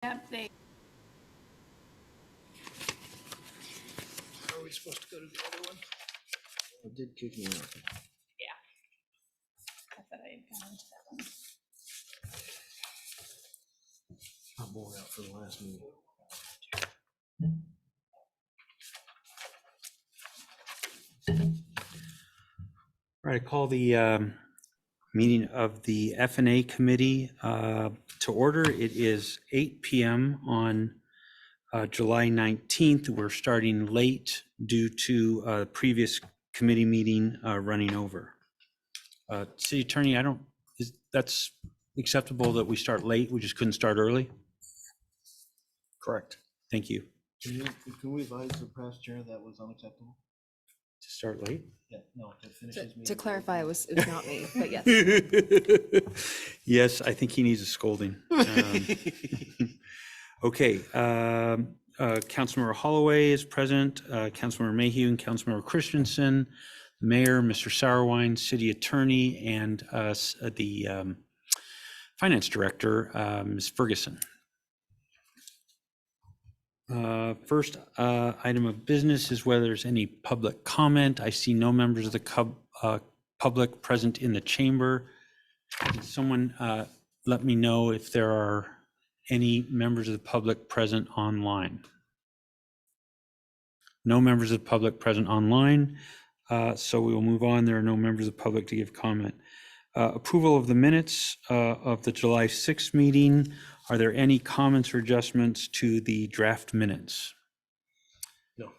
Update. Are we supposed to go to the other one? It did kick me out. Yeah. I thought I had gone to that one. I'm worn out for the last meeting. All right, I call the meeting of the F&A Committee to order. It is 8 p.m. on July 19th. We're starting late due to a previous committee meeting running over. City Attorney, that's acceptable that we start late? We just couldn't start early? Correct. Thank you. Can we advise the past chair that was unacceptable? To start late? Yeah, no, to finish To, his meeting. to clarify, it was not me, but yes. Yes, I think he needs a scolding. Okay, Councilmember Holloway is present, Councilmember Mayhew and Councilmember Christensen, Mayor, Mr. Sauerwein, City Attorney, and the Finance Director, Ms. Ferguson. First item of business is whether there's any public comment. I see no members of the public present in the chamber. Can someone let me know if there are any members of the public present online? No members of the public present online, so we will move on. There are no members of the public to give comment. Approval of the minutes of the July 6th meeting. Are there any comments or adjustments to the draft minutes? No.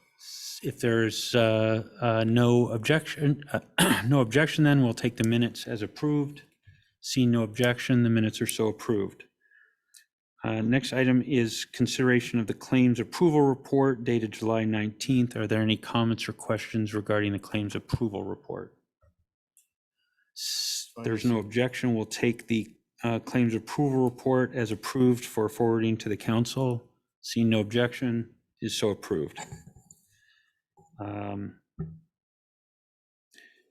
If there's no objection, then we'll take the minutes as approved. Seeing no objection, the minutes are so approved. Next item is consideration of the claims approval report dated July 19th. Are there any comments or questions regarding the claims approval report? There's no objection. We'll take the claims approval report as approved for forwarding to the council. Seeing no objection, is so approved.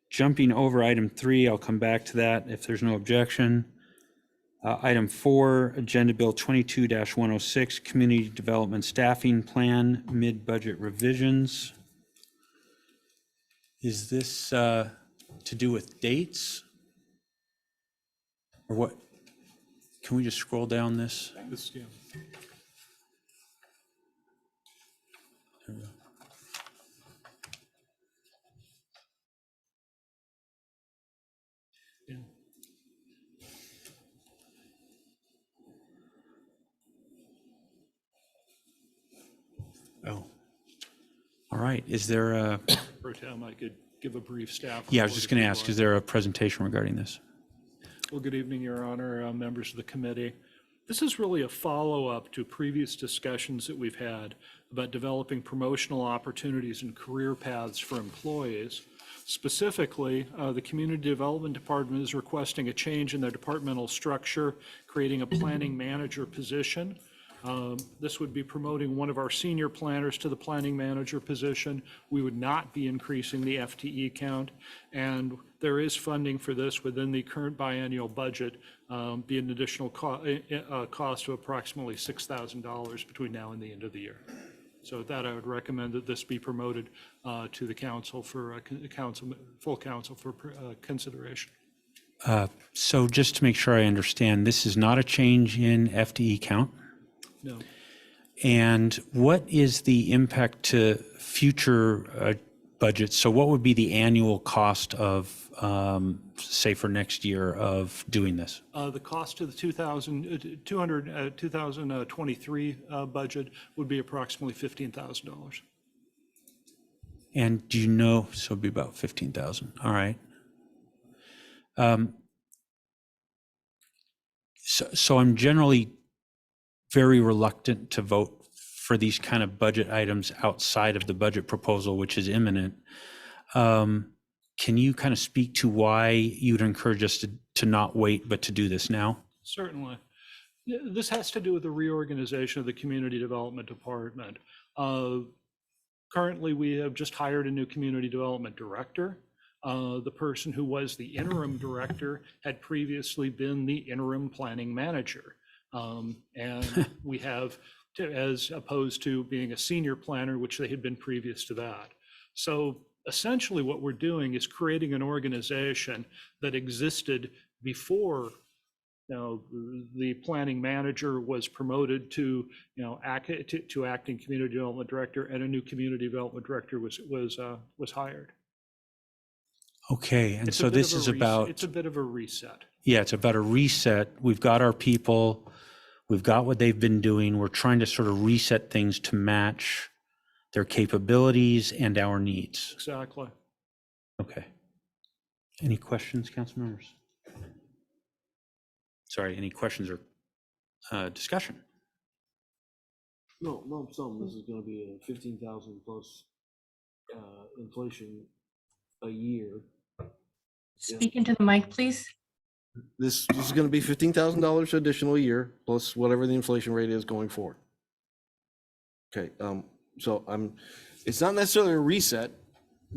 Jumping over item 3, I'll come back to that if there's no objection. Item 4, Agenda Bill 22-106, Community Development Staffing Plan, Mid-Budget Revisions. Is this to do with dates? Or what? Can we just scroll down this? Yeah. There we go. Yeah. Oh, all right. Is there a, Pro Tem, I could give a brief staff. yeah, I was report just if going to you'd ask, like. is there a presentation regarding this? Well, good evening, Your Honor, members of the committee. This is really a follow-up to previous discussions that we've had about developing promotional opportunities and career paths for employees. Specifically, the Community Development Department is requesting a change in their departmental structure, creating a planning manager position. This would be promoting one of our senior planners to the planning manager position. We would not be increasing the FTE count, and there is funding for this within the current biennial budget, be an additional cost of approximately $6,000 between now and the end of the year. So with that, I would recommend that this be promoted to the council for full council for consideration. So just to make sure I understand, this is not a change in FTE count? No. And what is the impact to future budgets? So what would be the annual cost of, say for next year, of doing this? The cost to the 2023 budget would be approximately $15,000. And do you know, so it'd be about 15,000, all right. So I'm generally very reluctant to vote for these kind of budget items outside of the budget proposal, which is imminent. Can you kind of speak to why you'd encourage us to not wait, but to do this now? Certainly. This has to do with the reorganization of the Community Development Department. Currently, we have just hired a new Community Development Director. The person who was the interim director had previously been the interim planning manager. And we have, as opposed to being a senior planner, which they had been previous to that. So essentially what we're doing is creating an organization that existed before the planning manager was promoted to, to acting community development director, and a new community development director was hired. Okay, and It's a so bit this of a is res- about, It's a bit of a reset. yeah, it's about a reset. We've got our people, we've got what they've been doing. We're trying to sort of reset things to match their capabilities and our needs. Exactly. Okay. Any questions, council members? Sorry, any questions or discussion? No, lump sum, this is gonna be a 15,000 plus, inflation a year. Speak into the mic, please. This is gonna be $15,000 additional a year, plus whatever the inflation rate is going forward. Okay, so it's not necessarily a reset,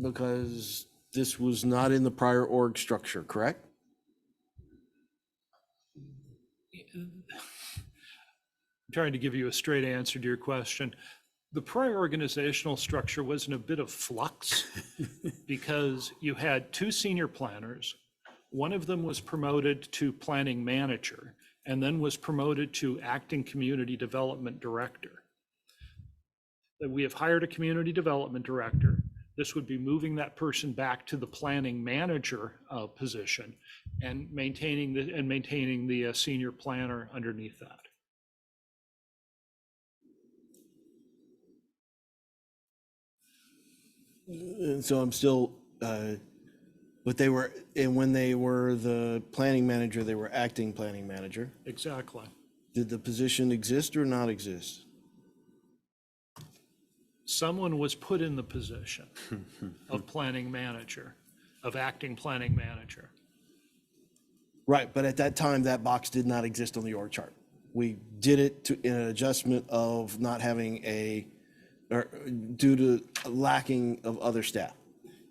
because this was not in the prior org structure, correct? I'm trying to give you a straight answer to your question. The prior organizational structure was in a bit of flux because you had two senior planners. One of them was promoted to planning manager and then was promoted to acting community development director. We have hired a community development director. This would be moving that person back to the planning manager position and maintaining the senior planner underneath that. And so I'm still, but they were, and when they were the planning manager, they were acting planning manager. Exactly. Did the position exist or not exist? Someone was put in the position of planning manager, of acting planning manager. Right, but at that time, that box did not exist on the org chart. We did it in an adjustment of not having or due to lacking of other staff.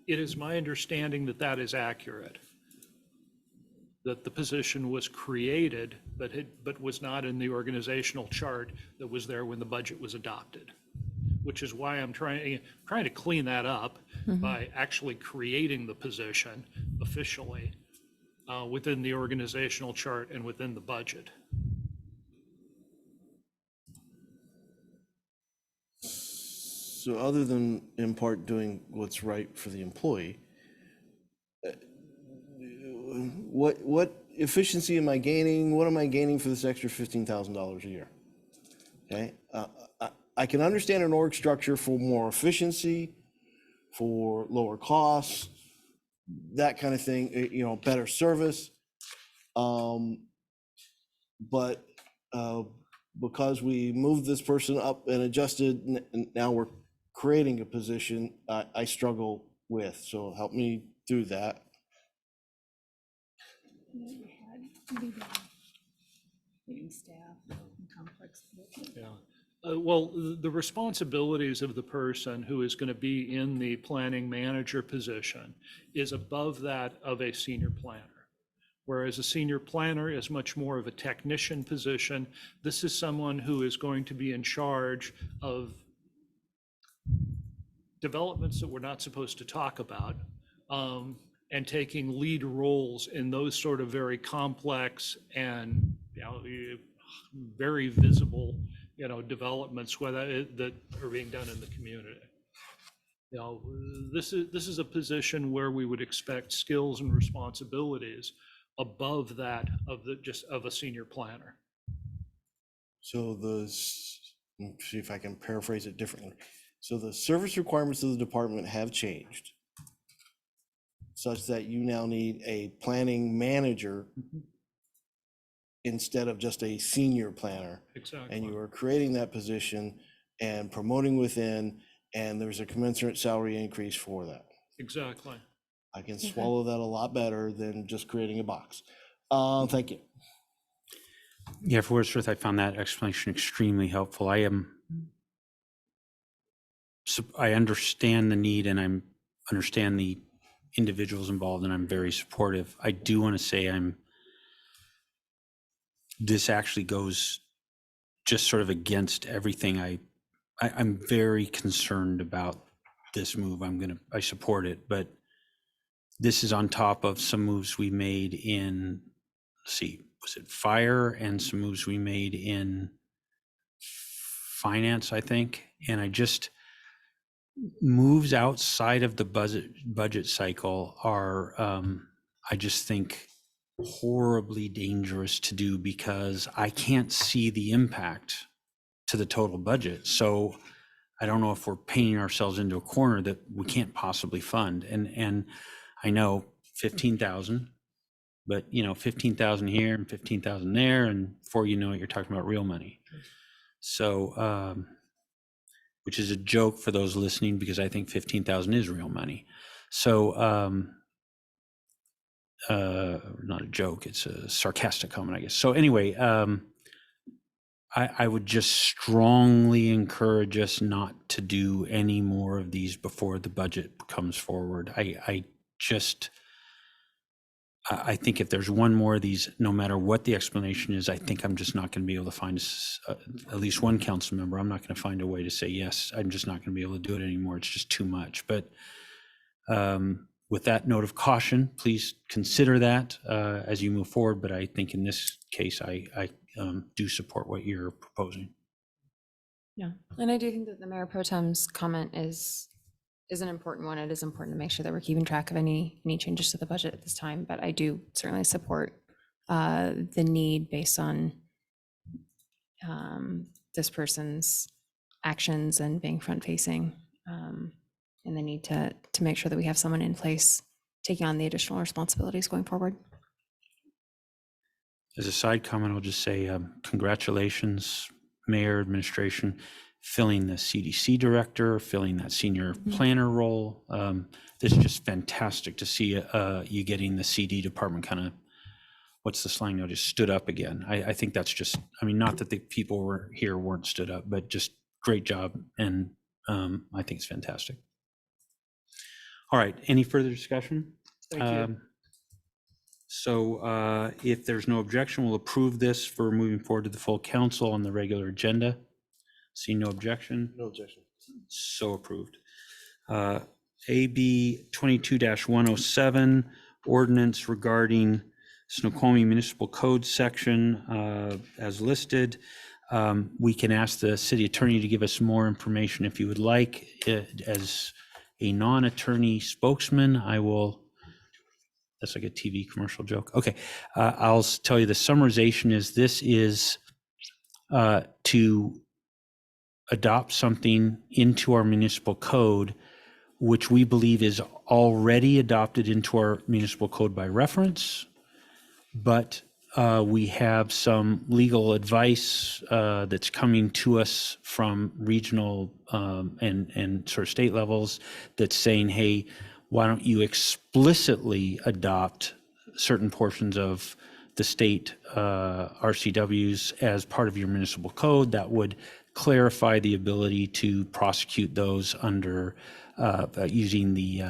It is my understanding that that is accurate. That the position was created, but was not in the organizational chart that was there when the budget was adopted. Which is why I'm trying to clean that up by actually creating the position officially within the organizational chart and within the budget. So other than in part doing what's right for the employee, what efficiency am I gaining? What am I gaining for this extra $15,000 a year? Okay, I can understand an org structure for more efficiency, for lower costs, that kind of thing, better service. But because we moved this person up and adjusted, and now we're creating a position I struggle with, so help me through that. Leading staff and complex. Yeah. Well, the responsibilities of the person who is going to be in the planning manager position is above that of a senior planner. Whereas a senior planner is much more of a technician position. This is someone who is going to be in charge of developments that we're not supposed to talk about, and taking lead roles in those sort of very complex and very visible developments that are being done in the community. This is a position where we would expect skills and responsibilities above that of a senior planner. So let's see if I can paraphrase it differently. So the service requirements of the department have changed such that you now need a planning manager instead of just a senior planner. Exactly. And you are creating that position and promoting within, and there's a commensurate salary increase for that. Exactly. I can swallow that a lot better than just creating a box. Thank you. Yeah, for what it's worth, I found that explanation extremely helpful. I understand the need, and I understand the individuals involved, and I'm very supportive. I do want to say this actually goes just sort of against everything. I'm very concerned about this move. I support it, but this is on top of some moves we made in, let's see, was it fire, and some moves we made in finance, I think. And I just, moves outside of the budget cycle are, I just think, horribly dangerous to do, because I can't see the impact to the total budget. So I don't know if we're painting ourselves into a corner that we can't possibly fund. And I know 15,000, but 15,000 here and 15,000 there, and before you know it, you're talking about real money. So, which is a joke for those listening, because I think 15,000 is real money. So, not a joke, it's a sarcastic comment, I guess. So anyway, I would just strongly encourage us not to do any more of these before the budget comes forward. I think if there's one more of these, no matter what the explanation is, I think I'm just not going to be able to find at least one council member. I'm not going to find a way to say, yes, I'm just not going to be able to do it anymore. It's just too much. But with that note of caution, please consider that as you move forward. But I think in this case, I do support what you're proposing. Yeah, and I do think that the Mayor Pro Tem's comment is an important one. It is important to make sure that we're keeping track of any changes to the budget at this time, but I do certainly support the need based on this person's actions and being front-facing, and the need to make sure that we have someone in place taking on the additional responsibilities going forward. As a side comment, I'll just say congratulations, Mayor, administration, filling the CDC director, filling that senior planner role. This is just fantastic to see you getting the CD department kind of, what's the slang notice, stood up again. I think that's just, I mean, not that the people weren't stood up, but just great job. And I think it's fantastic. All right, any further discussion? Thank you. So if there's no objection, we'll approve this for moving forward to the full council on the regular agenda. See no objection? No objection. So approved. AB 22-107, ordinance regarding Snoqualmie Municipal Code section as listed. We can ask the city attorney to give us more information if you would like. As a non-attorney spokesman, I will, that's like a TV commercial joke. Okay, I'll tell you the summarization is this is to adopt something into our municipal code, which we believe is already adopted into our municipal code by reference, but we have some legal advice that's coming to us from regional and sort of state levels that's saying, hey, why don't you explicitly adopt certain portions of the state RCWs as part of your municipal code that would clarify the ability to prosecute those under using the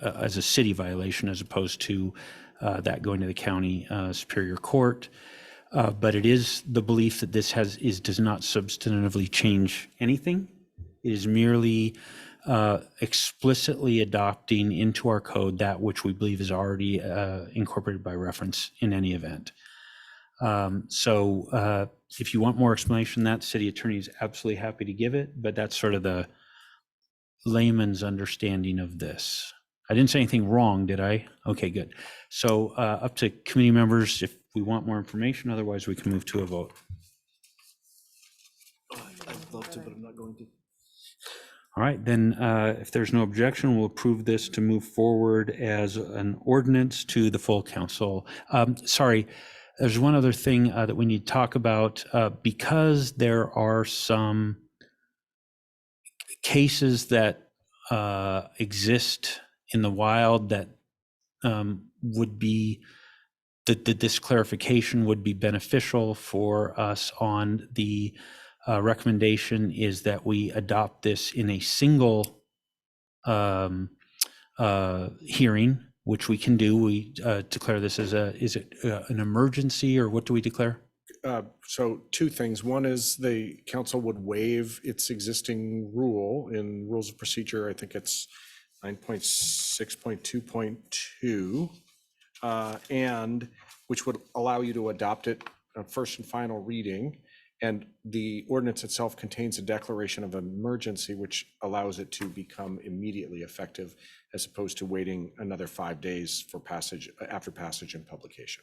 as a city violation as opposed to that going to the county superior court. But it is the belief that this does not substantively change anything. It is merely explicitly adopting into our code that which we believe is already incorporated by reference in any event. So if you want more explanation, that city attorney is absolutely happy to give it, but that's sort of the layman's understanding of this. I didn't say anything wrong, did I? Okay, good. So up to committee members if we want more information, otherwise we can move to a vote. I'd love to, but I'm not going to. All right, then if there's no objection, we'll approve this to move forward as an ordinance to the full council. Sorry, there's one other thing that we need to talk about. Because there are some cases that exist in the wild that would be, that this clarification would be beneficial for us on the recommendation is that we adopt this in a single hearing, which we can do. We declare this as is it an emergency, or what do we declare? So two things. One is the council would waive its existing rule in rules of procedure. I think it's 9.6.2.2, and which would allow you to adopt it first and final reading. And the ordinance itself contains a declaration of emergency, which allows it to become immediately effective as opposed to waiting another 5 days for passage, after passage and publication.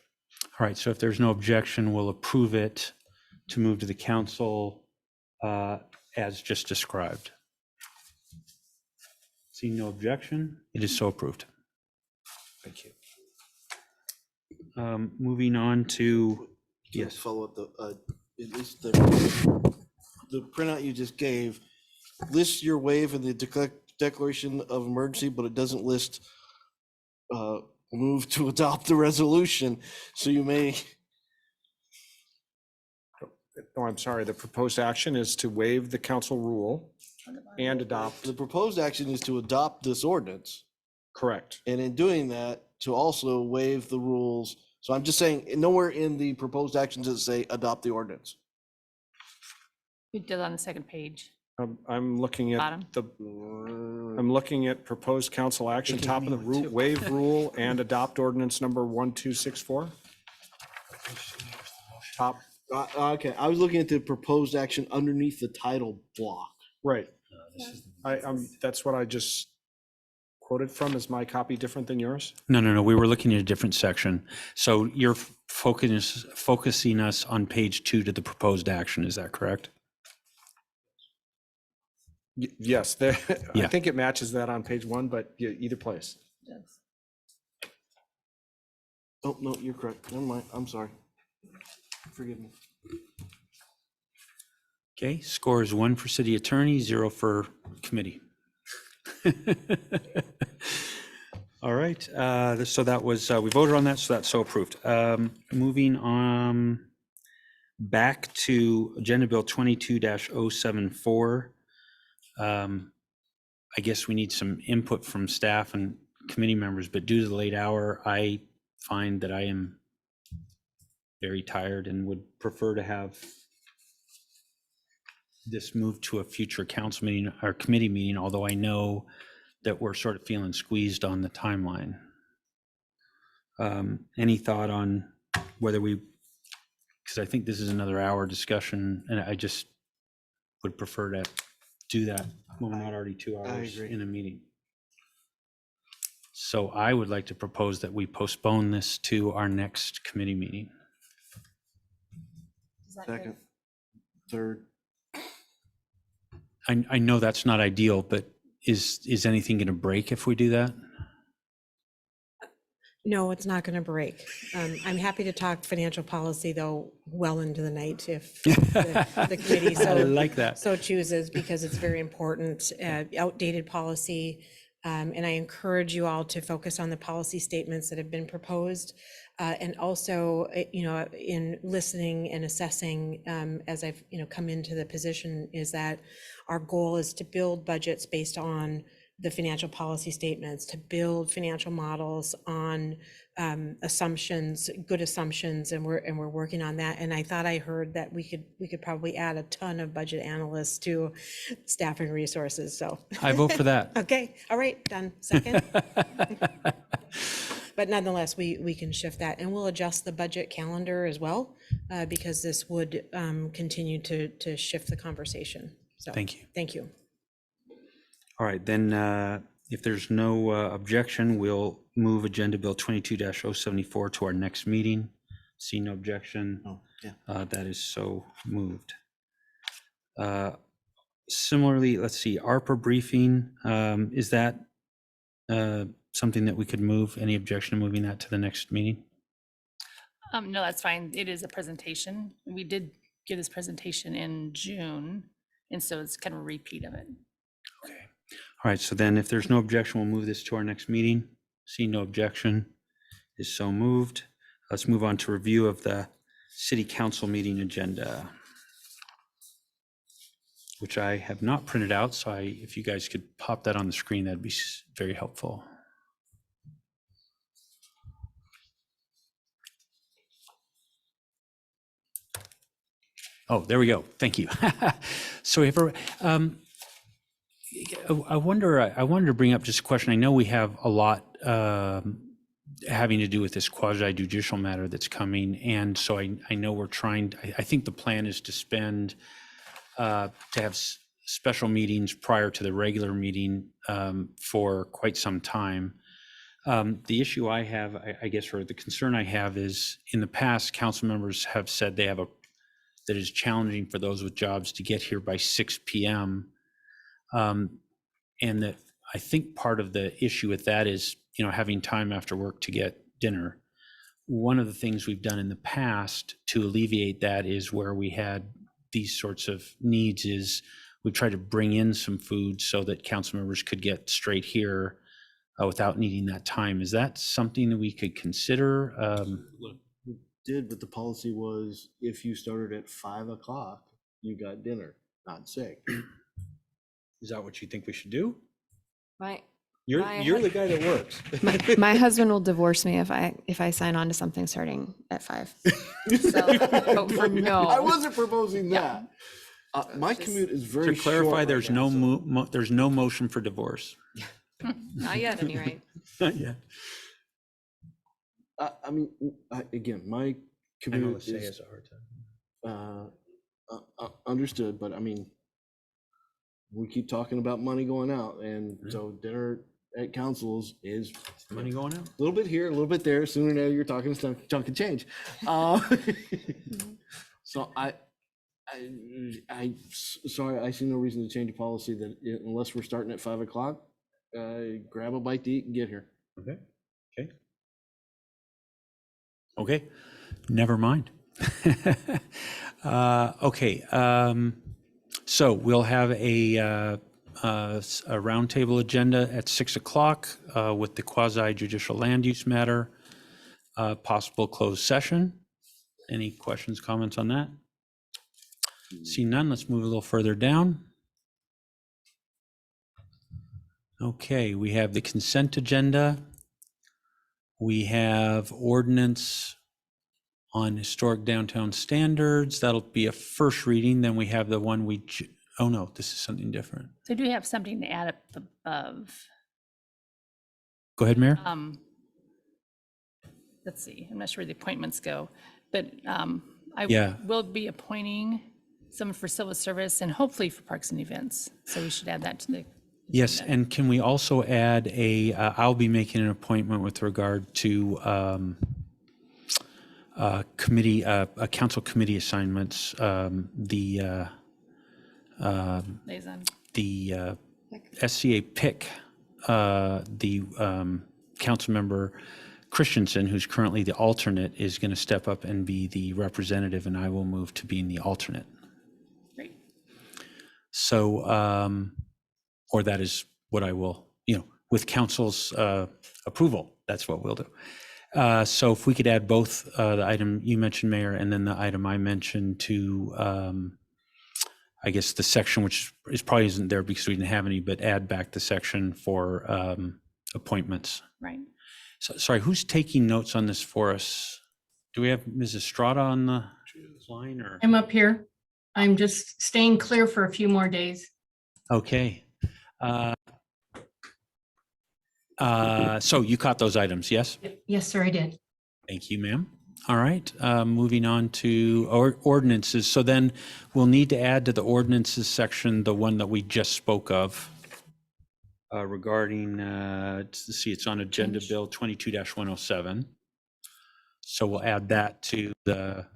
All right, so if there's no objection, we'll approve it to move to the council as just described. Seeing no objection, it is so approved. Thank you. Moving on to, Yes. yes, Follow up it is the printout you just gave lists your waive and the declaration of emergency, but it doesn't list move to adopt the resolution. So you may, Oh, I'm sorry. The proposed action is to waive the council rule and adopt. the proposed action is to adopt this ordinance. Correct. And in doing that, to also waive the rules. So I'm just saying, nowhere in the proposed actions does it say adopt the ordinance. We did on the second page. I'm looking at Bottom. I'm looking at proposed council action, top of the root, waive rule and adopt ordinance number 1264. Top, Okay, I was looking at the proposed action underneath the title block. right. That's what I just quoted from. Is my copy different than yours? no, we were looking at a different section. So you're focusing us on page 2 to the proposed action, is that correct? Yes, there, I Yeah. think it matches that on page 1, but either place. Yes. Oh, no, you're correct. Never mind. I'm sorry. Forgive me. Okay, score is 1 for city attorney, 0 for committee. All right, so that was, we voted on that, so that's so approved. Moving on back to Agenda Bill 22-074. I guess we need some input from staff and committee members, but due to the late hour, I find that I am very tired and would prefer to have this moved to a future council meeting or committee meeting, although I know that we're sort of feeling squeezed on the timeline. Any thought on whether we, because I think this is another hour discussion, and I just would prefer to do that when we're not already 2 hours agree. in a meeting. So I would like to propose that we postpone this to our next committee meeting. Is that good? Second, third. I know that's not ideal, but is anything going to break if we do that? No, it's not going to break. I'm happy to talk financial policy, though, well into the night if the committee I like that. so chooses, because it's very important, outdated policy. And I encourage you all to focus on the policy statements that have been proposed. And also, in listening and assessing, as I've, come into the position, is that our goal is to build budgets based on the financial policy statements, to build financial models on assumptions, good assumptions, and we're working on that. And I thought I heard that we could probably add a ton of budget analysts to staff and resources, so. I vote for that. Okay, all right, done, second. But nonetheless, we can shift that, and we'll adjust the budget calendar as well, because this would continue to shift the conversation. So, Thank you. Thank you. All right, then, if there's no objection, we'll move Agenda Bill 22-074 to our next meeting. See no objection. Oh, yeah. That is so moved. Similarly, let's see, ARPA briefing, is that something that we could move? Any objection to moving that to the next meeting? No, that's fine. It is a presentation. We did give this presentation in June, and so it's kind of a repeat of it. Okay. All right, so then if there's no objection, we'll move this to our next meeting. See no objection is so moved. Let's move on to review of the city council meeting agenda, which I have not printed out. So if you guys could pop that on the screen, that'd be very helpful. Oh, there we go. Thank you. So if, I wanted to bring up just a question. I know we have a lot having to do with this quasi judicial matter that's coming. And so I know we're trying, I think the plan is to spend, to have special meetings prior to the regular meeting for quite some time. The issue I have, I guess, or the concern I have is in the past, council members have said they have that is challenging for those with jobs to get here by 6 p.m. And that I think part of the issue with that is, having time after work to get dinner. One of the things we've done in the past to alleviate that is where we had these sorts of needs is we tried to bring in some food so that council members could get straight here without needing that time. Is that something that we could consider? We did, but the policy was if you started at 5 o'clock, you got dinner, not 6. Is that what you think we should do? My You're the guy that works. my husband will divorce me if I sign on to something starting at 5. So vote for no. I wasn't proposing that. My commute is very To clarify, short there's right now, no there's no motion for divorce. Not yet, at any rate. Yeah. I mean, again, my I know commute Lissay is has a hard time. understood, but I mean, we keep talking about money going out, and so dinner at councils is Money going out? a little bit here, a little bit there. Sooner or later, you're talking some chunk of change. So sorry, I see no reason to change a policy that unless we're starting at 5 o'clock, grab a bite to eat and get here. Okay. Okay. Okay. Never mind. Okay. So we'll have a roundtable agenda at 6 o'clock with the quasi judicial land use matter, possible closed session. Any questions, comments on that? See none, let's move a little further down. Okay, we have the consent agenda. We have ordinance on historic downtown standards. That'll be a first reading. Then we have the one oh no, this is something different. So do we have something to add up above? Go ahead, Mayor. Let's see, I'm not sure where the appointments go, but I Yeah. will be appointing someone for civil service and hopefully for parks and events. So we should add that to the. Yes, and can we also add I'll be making an appointment with regard to committee, council committee assignments, the Liaison. SCA pick, the council member Christensen, who's currently the alternate, is going to step up and be the representative, and I will move to being the alternate. Great. So, or that is what I will, with council's approval, that's what we'll do. So if we could add both the item you mentioned, Mayor, and then the item I mentioned to, I guess, the section, which is probably isn't there because we didn't have any, but add back the section for appointments. Right. So, sorry, who's taking notes on this for us? Do we have Ms. Estrada on the line or? I'm up here. I'm just staying clear for a few more days. Okay. So you caught those items, yes? Yes, sir, I did. Thank you, ma'am. All right, moving on to ordinances. So then we'll need to add to the ordinances section, the one that we just spoke of regarding, let's see, it's on Agenda Bill 22-107. So we'll add that to the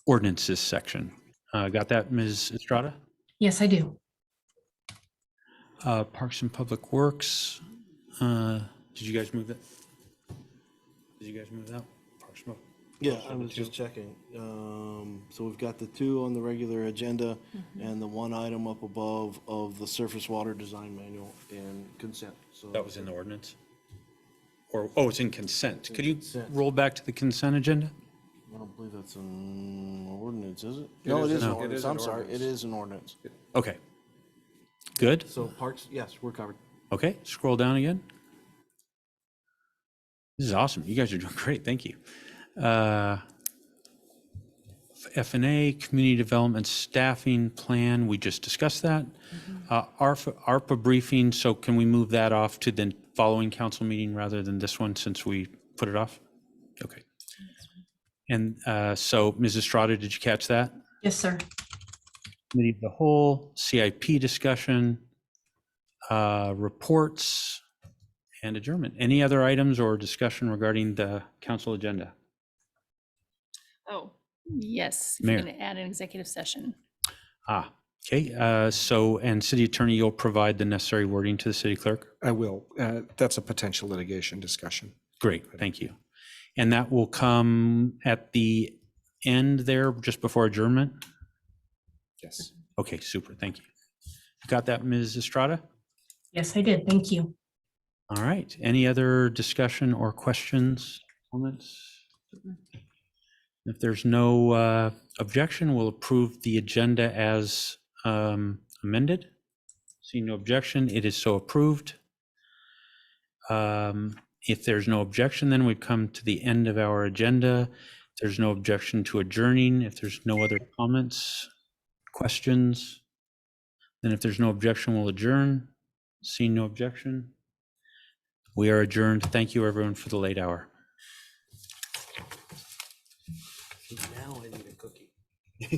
ordinances section. Got that, Ms. Estrada? Yes, I do. Parks and Public Works. Did you guys move that? Did you guys move that? Parks and Yeah, I was just checking. So we've got the 2 on the regular agenda and the 1 item up above of the surface water design manual and consent. So That was in the ordinance? Or, oh, it's in consent. Could you Consent. roll back to the consent agenda? I don't believe that's an ordinance, is it? No, it is an ordinance. I'm sorry, it is an ordinance. Okay. Good. So parks, yes, we're covered. Okay, scroll down again. This is awesome. You guys are doing great. Thank you. F&A, Community Development Staffing Plan, we just discussed that. ARPA briefing, so can we move that off to the following council meeting rather than this one since we put it off? Okay. And so Ms. Estrada, did you catch that? Yes, sir. Committee of the whole, CIP discussion, reports, and adjournment. Any other items or discussion regarding the council agenda? Oh, yes, if Mayor. you're going to add an executive session. Okay, so, and city attorney, you'll provide the necessary wording to the city clerk? I will. That's a potential litigation discussion. Great, thank you. And that will come at the end there, just before adjournment? Yes. Okay, super, thank you. Got that, Ms. Estrada? Yes, I did. Thank you. All right, any other discussion or questions, comments? If there's no objection, we'll approve the agenda as amended. Seeing no objection, it is so approved. If there's no objection, then we've come to the end of our agenda. If there's no objection to adjourning, if there's no other comments, questions, then if there's no objection, we'll adjourn. Seeing no objection, we are adjourned. Thank you, everyone, for the late hour.